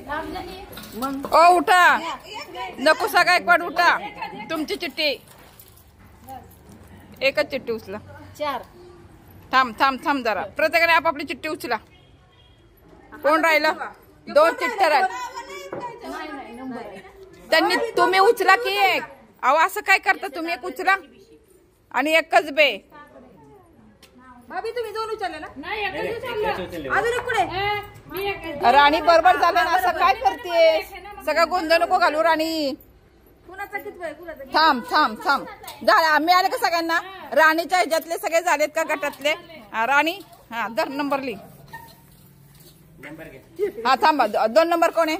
ओ उठा, नकुसा गायकवाड उठा, तुमची चिठ्ठी. एकच चिठ्ठी उचला. 4. थांब थांब थांब जरा, प्रत्येकाने आपापली चिठ्ठी उचला. कोण राहिलं? 2 चिठ्ठ्या राहिल्या. त्यांनी तुम्ही उचला की एक. अहो असं काय करता तुम्ही? एक उचला आणि एकच बे. भाभी तुम्ही 2 उचलले ना? नाही, एकच उचलला. अजून एक पुढे. राणी बरोबर झालं ना? असं काय करते? सगळा गोंधळ नको घालू राणी. कुणाचा किती वेळ? कुणाचा? थांब थांब थांब. झालं, आम्ही आले का सगळ्यांना? राणीच्या ह्याच्यातले सगळे झालेत का गटातले? राणी, हा धर नंबर लिही. हा थांबा, 2 नंबर कोण आहे?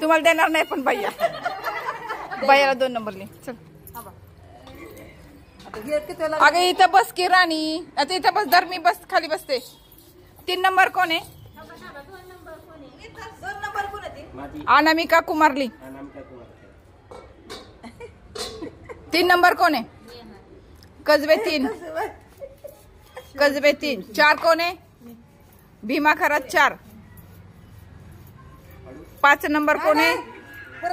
तुम्हाला देणार नाही पण भैया. भैयाला 2 नंबर लिही. चल अगं इथं बस की राणी. आता इथं बस, धर मी बस खाली बसते. 3 नंबर कोण आहे? 2 नंबर कोण आहे? अनामिका कुमारली. 3 नंबर कोण आहे? कसबे 3. कसबे 3. 4 कोण आहे? भीमा खरात 4. 5 नंबर कोण आहे?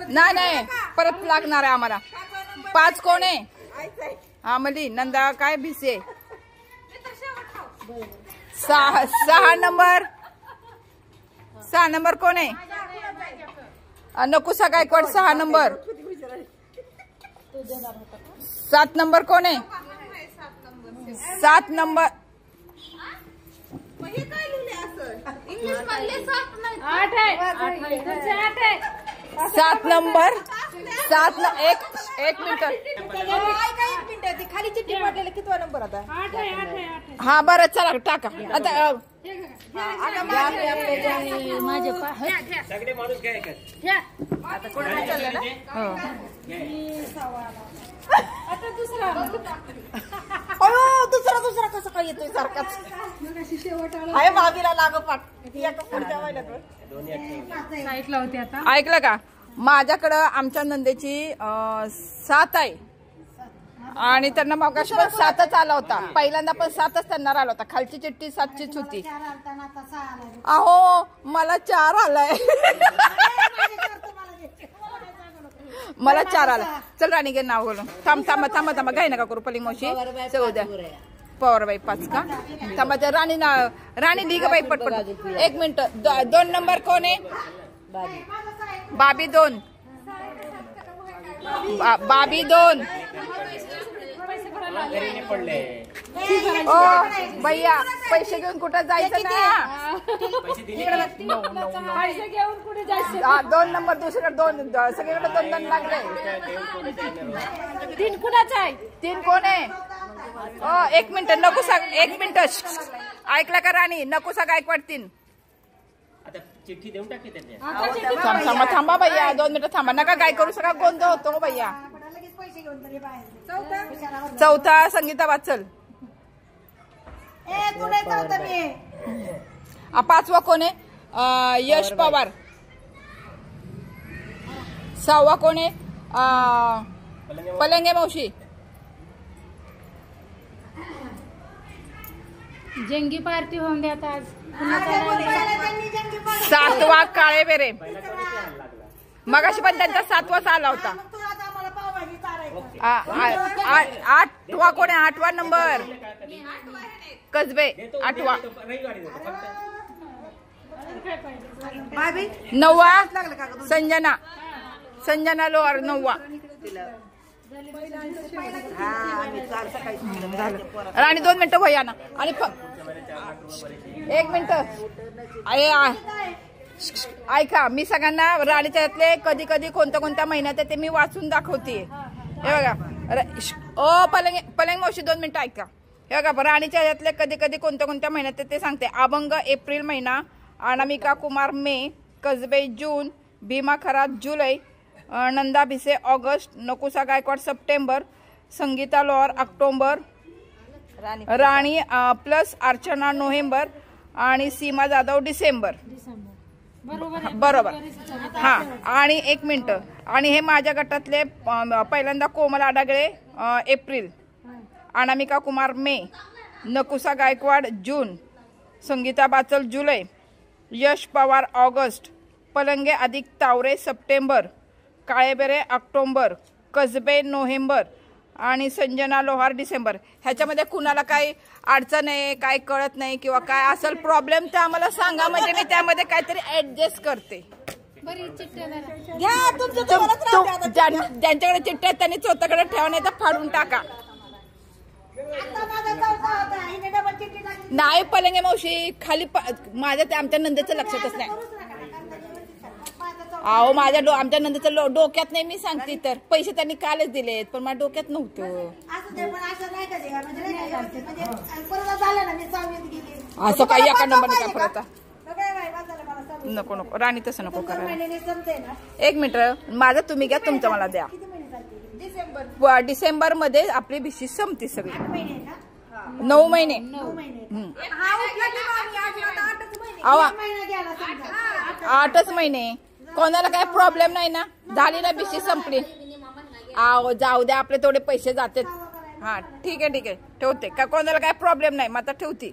नाही नाही, परत लागणार आहे आम्हाला. 5 कोण आहे? आमली नंदा काय भिसे. 6 नंबर. 6 नंबर कोण आहे? नकुसा गायकवाड 6 नंबर. 7 नंबर कोण आहे? 7 नंबर. इंग्लिश मधले 7 नाही. 8 आहे. 8 आहे. 7 नंबर. 1 मिनिट. ती खाली चिठ्ठी पडलेली कितवा नंबर आता? 8 आहे. हा बरं चला टाका आता. माझे सगळे माणूस घ्या एकच. आता कोणाला चाललं ना? हो. आता दुसरा. अयो दुसरा कसं काय येतोय सारखाच? आहे भाभीला लागोपाठ. ऐकलं होते आता. ऐकलं का? माझ्याकडं आमच्या नंदेची 7 आहे आणि त्यांना मगाशी पण 7च आला होता. पहिल्यांदा पण 7च त्यांना आला होता. खालची चिठ्ठी 7चीच होती. अहो मला 4 आलाय. मला 4 आला. चल राणी घे नाव बोलून. थांबा घाई नका करू. पली मावशी सगळं द्या. पवारबाई 5 का? थांबा त्या राणी लिग बाई पटपट. 1 मिनिट. 2 नंबर कोण आहे? बाबी 2. बाबी 2. ओ भैया पैसे घेऊन कुठं जायचं ना? पैसे घेऊन कुठे जायचं? 2 नंबर दुसरीकडे 2 सगळीकडे 2 लागले. 3 कुणाचा आहे? 3 कोण आहे? 1 मिनिट. नकुसा 1 मिनिट. ऐकला का राणी? नकुसा गायकवाड 3. चिठ्ठी देऊन टाकी त्याच्या. थांबा भैया 2 मिनिटं थांबा. नका काय करू, सगळा गोंधळ होतो भैया. 4 संगीता वाचल. 5वा कोण आहे? यश पवार. 6वा कोण आहे? पलंगे मावशी. जंगी पार्टी होऊन द्या आज. 7वा काळे बेरे. मगाशी पण त्यांचा 7वाच आला होता. 8वा कोण आहे? 8वा नंबर कसबे 8वा. 9वा संजना लोहार 9वा. राणी 2 मिनिटं भैया ना. आणि 1 मिनिट. ऐका, मी सगळ्यांना राणीच्या यातले कधी कधी कोणत्या महिन्यात ते मी वाचून दाखवते. हे बघा. पलंग मावशी 2 मिनिटं ऐका. हे बघा राणीच्या यातले कधी कधी कोणत्या महिन्यात ते सांगते. अभंग एप्रिल महिना, अनामिका कुमार मे, कसबे जून, भीमा खरात जुलै, नंदा भिसे ऑगस्ट, नकुसा गायकवाड सप्टेंबर, संगीता लोहार ऑक्टोबर, राणी प्लस अर्चना नोव्हेंबर आणि सीमा जाधव डिसेंबर. बरोबर. हा आणि 1 मिनिट. आणि हे माझ्या गटातले पहिल्यांदा कोमल आडागळे एप्रिल, अनामिका कुमार मे, नकुसा गायकवाड जून, संगीता बाचल जुलै, यश पवार ऑगस्ट, पलंगे अधिक तावरे सप्टेंबर, काळेबेरे ऑक्टोबर, कसबे नोव्हेंबर आणि संजना लोहार डिसेंबर. ह्याच्यामध्ये कुणाला काही अडचण आहे, काय कळत नाही किंवा काय असेल प्रॉब्लेम ते आम्हाला सांगा, म्हणजे मी त्यामध्ये काहीतरी ऍडजस्ट करते. घ्या तुमचं तुम्हालाच राहू द्या आता. ज्यांच्याकडे चिठ्ठ्या त्यांनी स्वतःकडे ठेवा, नाही तर फाडून टाका. आता माझा चौथा होता, हिने डबल चिठ्ठी टाकली. नाही पलंगे मावशी खाली माझ्या ते आमच्या नंदेचं लक्षातच नाही. अहो माझ्या आमच्या नंदेचं डोक्यात नाही, मी सांगते तर पैसे त्यांनी कालच दिलेत पण माझ्या डोक्यात नव्हतं. असं ते पण असं नाही का ते, म्हणजे नाही का व्यवस्थित, म्हणजे परवा झालं ना मी 6वीत गेली. असं काही एका नंबरने काय फरक आता. सगळ्या बाई वाचायला मला 6वी. नको नको राणी तसं नको तुमच्या करायला. महिन्याने संपते ना. 1 मिनिट माझं तुम्ही घ्या, तुमचं मला द्या. किती महिने चालते? डिसेंबर मध्ये आपली भिशी संपते सगळी. 8 महिने का? 9 महिने. 9 महिने. हा उठला की मामी आजी आता 8च महिने. आवा. 1 महिना गेला समजा. 8च महिने. कोणाला काय प्रॉब्लेम नाही ना, झाली ना भिशी संपली. आहो जाऊ द्या, आपले थोडे पैसे जातात. हा ठीक आहे ठेवते. का कोणाला काय प्रॉब्लेम नाही, मग आता ठेवते.